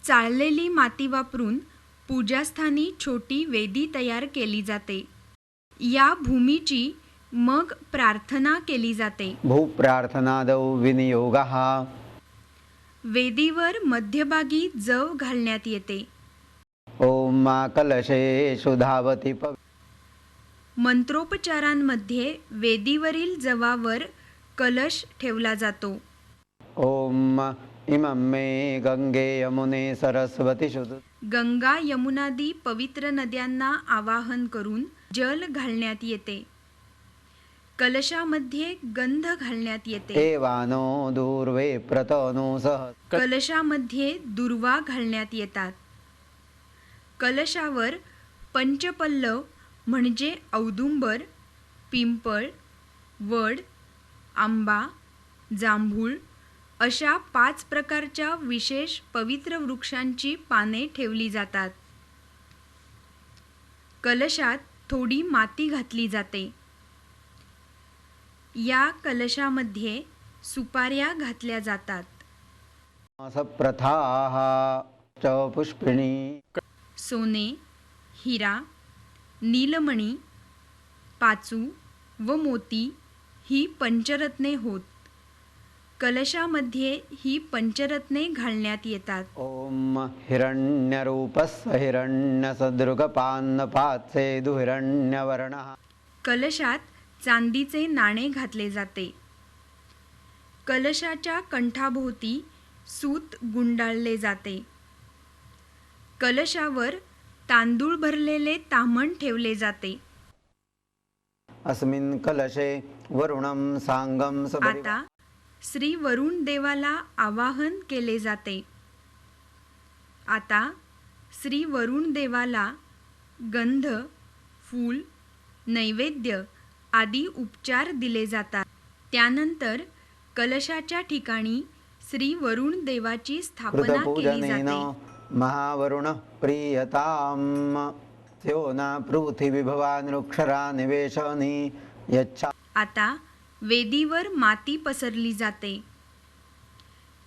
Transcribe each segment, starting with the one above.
चाळलेली माती वापरून पूजास्थानी छोटी वेदी तयार केली जाते. या भूमीची मग प्रार्थना केली जाते. भूप्रार्थनादौ विनियोगः. वेदीवर मध्यभागी जव घालण्यात येते. ओम कलशेषु धावति मंत्रोपचारांमध्ये वेदीवरील जवावर कलश ठेवला जातो. ओम इमं मे गंगे यमुने सरस्वती शुद्ध. गंगा यमुनादी पवित्र नद्यांना आवाहन करून जल घालण्यात येते. कलशामध्ये गंध घालण्यात येते. एवानो दूर्वे प्रतनो सह. कलशामध्ये दुर्वा घालण्यात येतात. कलशावर पंचपल्लव म्हणजे औदुंबर, पिंपळ, वड, आंबा, जांभूळ अशा 5 प्रकारच्या विशेष पवित्र वृक्षांची पाने ठेवली जातात. कलशात थोडी माती घातली जाते. या कलशामध्ये सुपाऱ्या घातल्या जातात. प्रथाः च पुष्पिणी. सोने, हिरा, नीलमणी, पाचू व मोती ही पंचरत्ने होत. कलशामध्ये ही पंचरत्ने घालण्यात येतात. ओम हिरण्यरूपस्य हिरण्यसदृगपान्नपात्सेदु हिरण्यवर्णः. कलशात चांदीचे नाणे घातले जाते. कलशाच्या कंठाभोवती सूत गुंडाळले जाते. कलशावर तांदूळ भरलेले ताम्हण ठेवले जाते. अस्मिन् कलशे वरुणं सांगम. आता श्री वरुण देवाला आवाहन केले जाते. आता श्री वरुण देवाला गंध, फूल, नैवेद्य आदी उपचार दिले जातात. त्यानंतर कलशाच्या ठिकाणी श्री वरुण देवाची स्थापना केली जाते. महावरुण प्रियताम स्योना पृथ्वी भवान वृक्षरा निवेशनी यच्छा. आता वेदीवर माती पसरली जाते.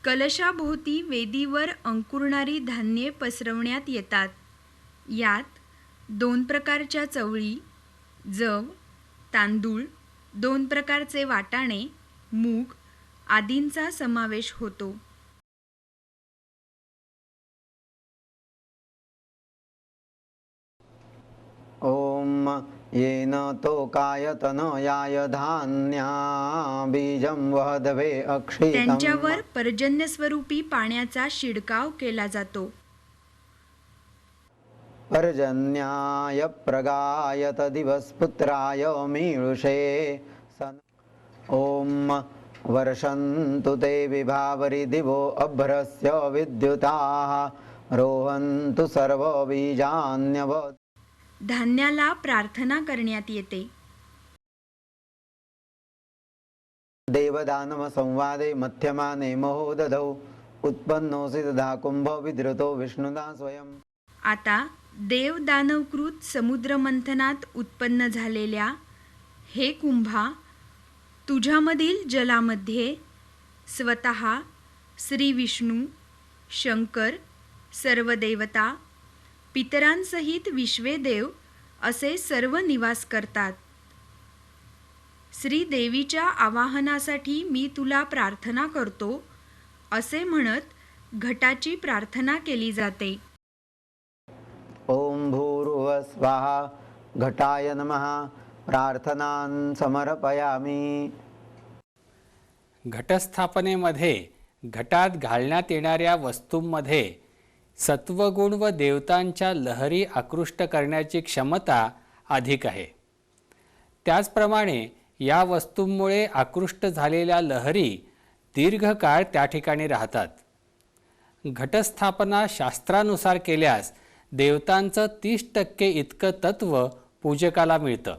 कलशाभोवती वेदीवर अंकुरणारी धान्ये पसरवण्यात येतात. यात 2 प्रकारच्या चवळी, जव, तांदूळ, 2 प्रकारचे वाटाणे, मूग आदींचा समावेश होतो. ओम येन तोकायतनयाय धान्या बीजं वहदवे अक्षितम्. त्यांच्यावर पर्जन्यस्वरूपी पाण्याचा शिडकाव केला जातो. पर्जन्याय प्रगायत दिवसपुत्राय मीळुषे सन. ओम वर्षन्तु ते विभावरि दिवो अभ्रस्य विद्युताः रोहन्तु सर्वबीजान्यव. धान्याला प्रार्थना करण्यात येते. देवदानव संवादे मध्यमाने महोदधौ उत्पन्नोऽसि तथा कुंभ विधृतो विष्णुदा स्वयं. आता देव दानवकृत समुद्रमंथनात उत्पन्न झालेल्या हे कुंभा, तुझ्यामधील जलामध्ये स्वतः श्री विष्णू, शंकर, सर्व देवता, पितरांसहित विश्वे देव असे सर्व निवास करतात. श्री देवीच्या आवाहनासाठी मी तुला प्रार्थना करतो असे म्हणत घटाची प्रार्थना केली जाते. ओम भूर्भुवः स्वाहा. घटाय नमः. प्रार्थनां समर्पयामि. घटस्थापनेमध्ये घटात घालण्यात येणाऱ्या वस्तूंमध्ये सत्वगुण व देवतांच्या लहरी आकृष्ट करण्याची क्षमता अधिक आहे. त्याचप्रमाणे या वस्तूंमुळे आकृष्ट झालेल्या लहरी दीर्घकाळ त्या ठिकाणी राहतात. घटस्थापना शास्त्रानुसार केल्यास देवतांचं 30% इतकं तत्व पूजकाला मिळतं.